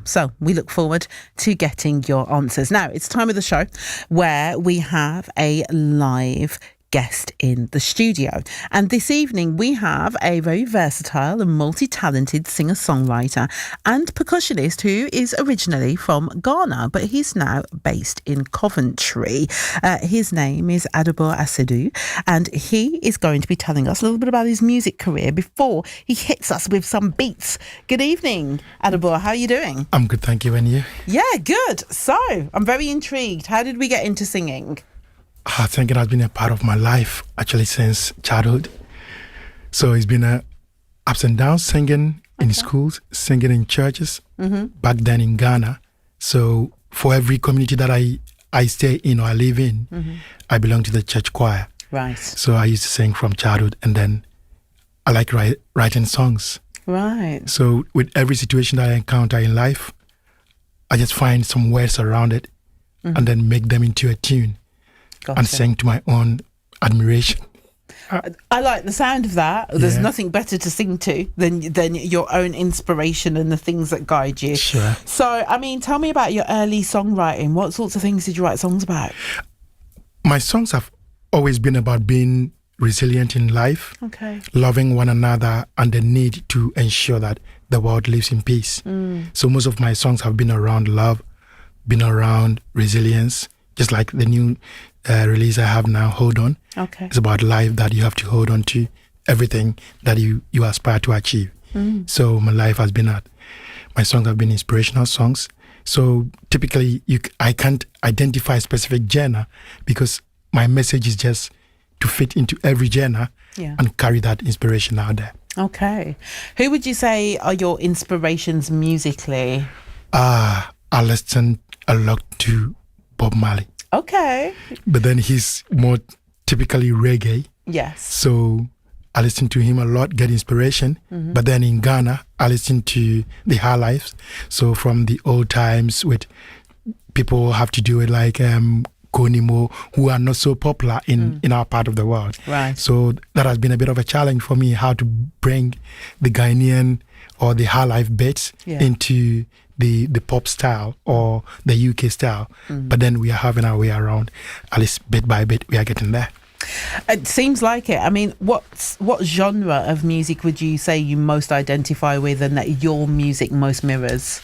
So we look forward to getting your answers. Now, it's time of the show where we have a live guest in the studio. And this evening we have a very versatile and multi-talented singer-songwriter and percussionist who is originally from Ghana, but he's now based in Coventry. His name is Adabor Asiedu, and he is going to be telling us a little bit about his music career before he hits us with some beats. Good evening, Adabor. How are you doing? I'm good, thank you. And you? Yeah, good. So, I'm very intrigued. How did we get into singing? I think it has been a part of my life, actually, since childhood. So it's been ups and downs, singing in schools, singing in churches, back then in Ghana. So for every community that I stay in or I live in, I belong to the church choir. Right. So I used to sing from childhood, and then I like writing songs. Right. So with every situation that I encounter in life, I just find some words around it and then make them into a tune. Gotcha. And sing to my own admiration. I like the sound of that. There's nothing better to sing to than your own inspiration and the things that guide you. Sure. So, I mean, tell me about your early songwriting. What sorts of things did you write songs about? My songs have always been about being resilient in life, loving one another, and the need to ensure that the world lives in peace. So most of my songs have been around love, been around resilience, just like the new release I have now, Hold On. Okay. It's about life, that you have to hold on to everything that you aspire to achieve. So my life has been my songs have been inspirational songs. So typically I can't identify a specific genre because my message is just to fit into every genre and carry that inspiration out there. Okay. Who would you say are your inspirations musically? I listen a lot to Bob Marley. Okay. But then he's more typically reggae. Yes. So I listen to him a lot, get inspiration. But then in Ghana, I listen to the high lives. So from the old times with people have to do it like Konimo, who are not so popular in our part of the world. Right. So that has been a bit of a challenge for me, how to bring the Ghanaian or the high life bits into the pop style or the UK style. But then we are having our way around. At least bit by bit, we are getting there. It seems like it. I mean, what genre of music would you say you most identify with and that your music most mirrors?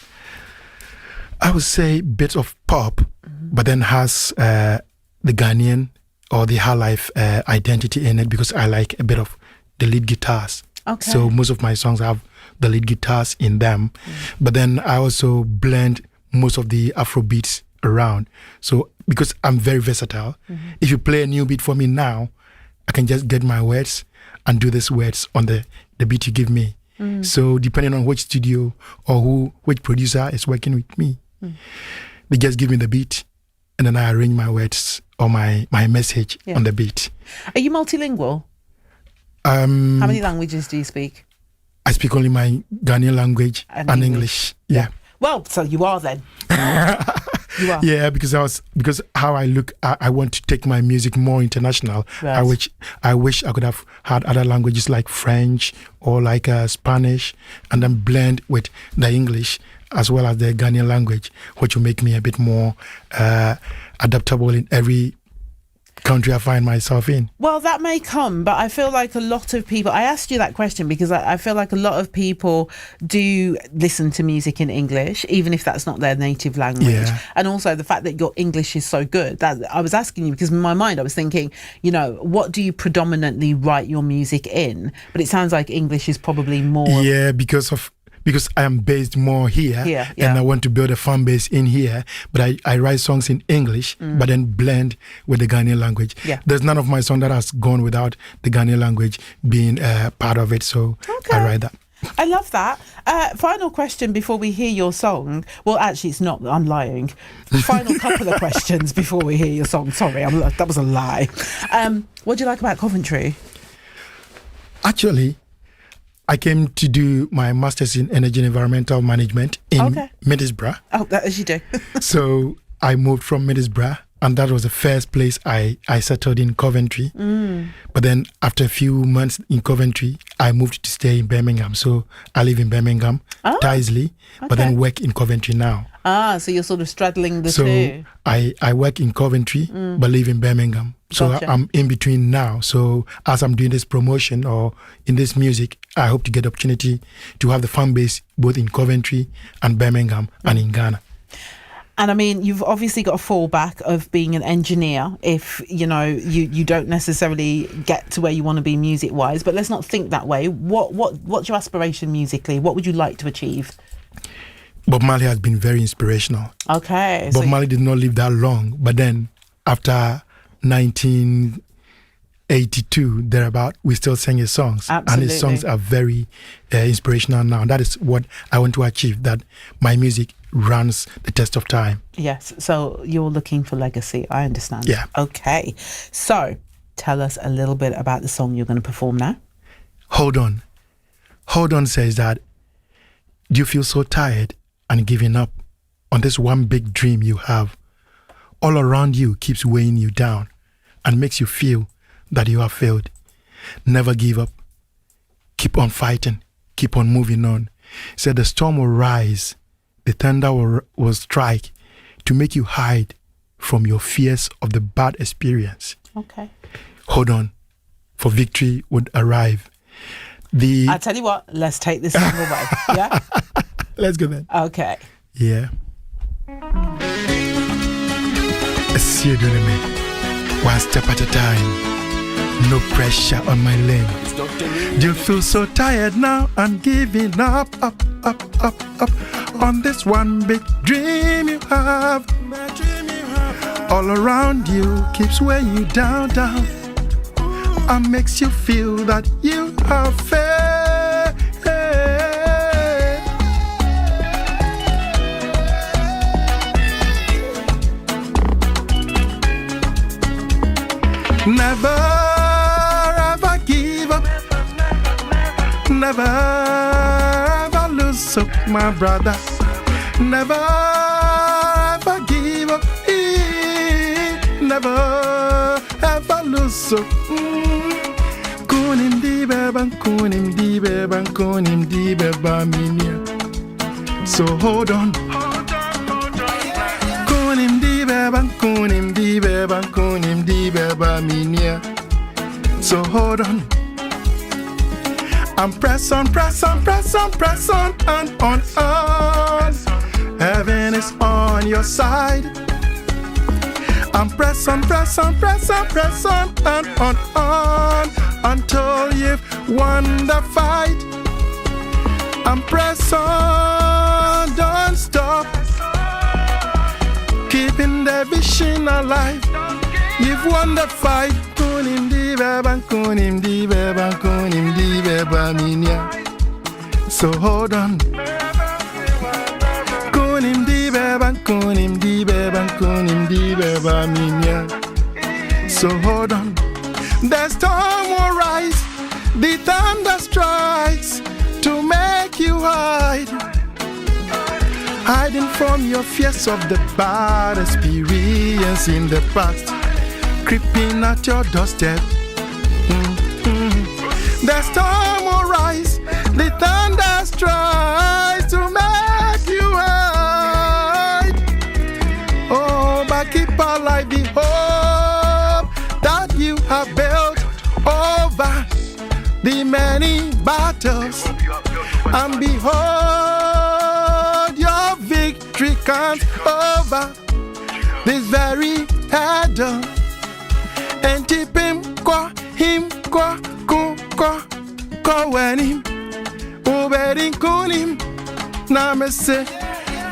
I would say bits of pop, but then has the Ghanaian or the high life identity in it, because I like a bit of the lead guitars. Okay. So most of my songs have the lead guitars in them. But then I also blend most of the Afro beats around. So because I'm very versatile, if you play a new beat for me now, I can just get my words and do these words on the beat you give me. So depending on which studio or which producer is working with me, they just give me the beat and then I arrange my words or my message on the beat. Are you multilingual? How many languages do you speak? I speak only my Ghanaian language and English. Yeah. Well, so you are then. You are. Yeah, because how I look, I want to take my music more international. Right. I wish I could have had other languages like French or like Spanish, and then blend with the English as well as the Ghanaian language, which will make me a bit more adaptable in every country I find myself in. Well, that may come, but I feel like a lot of people, I asked you that question because I feel like a lot of people do listen to music in English, even if that's not their native language. And also the fact that your English is so good, that I was asking you because in my mind I was thinking, you know, what do you predominantly write your music in? But it sounds like English is probably more. Yeah, because I am based more here and I want to build a fan base in here, but I write songs in English, but then blend with the Ghanaian language. There's none of my song that has gone without the Ghanaian language being part of it, so I write that. I love that. Final question before we hear your song. Well, actually, it's not. I'm lying. Final couple of questions before we hear your song. Sorry, that was a lie. What do you like about Coventry? Actually, I came to do my master's in energy and environmental management in Middlesbrough. Oh, that as you do. So I moved from Middlesbrough And that was the first place I settled in Coventry. But then after a few months in Coventry, I moved to stay in Birmingham. So I live in Birmingham, Tisley, but then work in Coventry now. So you're sort of straddling the two. So I work in Coventry, but live in Birmingham. So Gotcha. I'm in between now. So as I'm doing this promotion or in this music, I hope to get the opportunity to have the fan base both in Coventry and Birmingham and in Ghana. And I mean, you've obviously got a fallback of being an engineer if, you know, you don't necessarily get to where you want to be music-wise. But let's not think that way. What's your aspiration musically? What would you like to achieve? Bob Marley has been very inspirational. Okay. Bob Marley did not live that long. But then after 1982, thereabout, we still sing his songs. Absolutely. And his songs are very inspirational now. That is what I want to achieve, that my music runs the test of time. Yes. So you're looking for legacy. I understand. Yeah. Okay. So tell us a little bit about the song you're going to perform now. Hold On. Hold On says that, do you feel so tired and giving up on this one big dream you have? All around you keeps weighing you down and makes you feel that you have failed. Never give up. Keep on fighting. Keep on moving on. Said the storm will rise. The thunder will strike to make you hide from your fears of the bad experience. Okay. Hold on, for victory would arrive. I tell you what, let's take this song away. Yeah? Let's go then. Okay. Yeah. Asiedu me, one step at a time. No pressure on my lane. Do you feel so tired now and giving up on this one big dream you have? All around you keeps weighing you down and makes you feel that you have failed. Never ever give up. Never ever lose hope, my brother. Never ever give up. Never ever lose hope. Kunim di beba, kunim di beba, kunim di beba minia. So hold on. Kunim di beba, kunim di beba, kunim di beba minia. So hold on. And press on, press on, press on, press on, and on. Heaven is on your side. And press on, press on, press on, press on, and on, until you've won the fight. And press on, don't stop. Keeping the vision alive. You've won the fight. Kunim di beba, kunim di beba, kunim di beba minia. So hold on. Kunim di beba, kunim di beba, kunim di beba minia. So hold on. The storm will rise, the thunder strikes to make you hide. Hiding from your fears of the bad experience in the past, creeping at your doorstep. The storm will rise, the thunder strikes to make you hide. Oh, but keep alive the hope that you have built over the many battles. And behold, your victory comes over this very hurdle. And keep him kwa when him uberin kunim na me say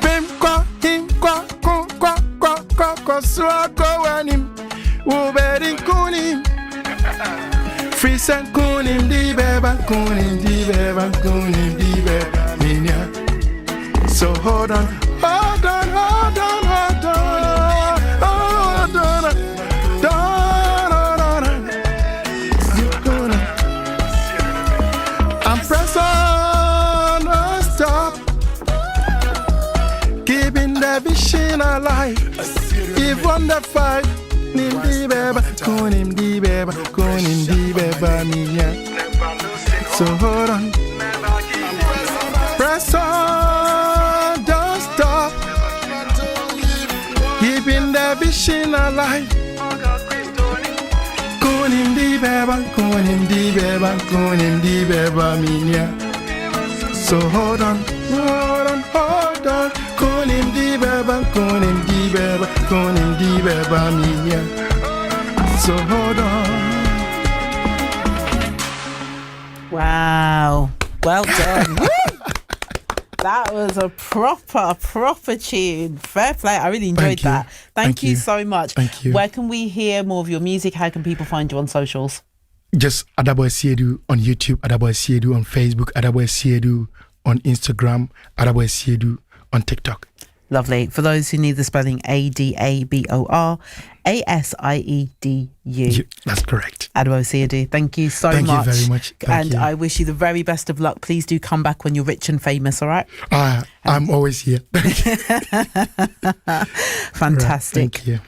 pim kwa him kwa so when him uberin kunim free sen kunim di beba minia. So hold on, hold on, hold on, hold on, hold on. And press on, don't stop. Keeping the vision alive. Even on the fight. Nimdi beba, kunimdi beba, kunimdi beba miya. So hold on. Press on, don't stop. Keeping the vision alive. Kunimdi beba, kunimdi beba, kunimdi beba miya. So hold on, hold on, hold on. Kunimdi beba, kunimdi beba, kunimdi beba miya. So hold on. Wow. Well done. Woo! That was a proper tune. Fair play. I really enjoyed that. Thank you so much. Thank you. Where can we hear more of your music? How can people find you on socials? Just Adabor Asiedu on YouTube, Adabor Asiedu on Facebook, Adabor Asiedu on Instagram, Adabor Asiedu on TikTok. Lovely. For those who need the spelling, Adabor Asiedu. That's correct. Adabor Asiedu. Thank you so much. Thank you very much. And I wish you the very best of luck. Please do come back when you're rich and famous, all right? I'm always here. Fantastic. Right, thank you.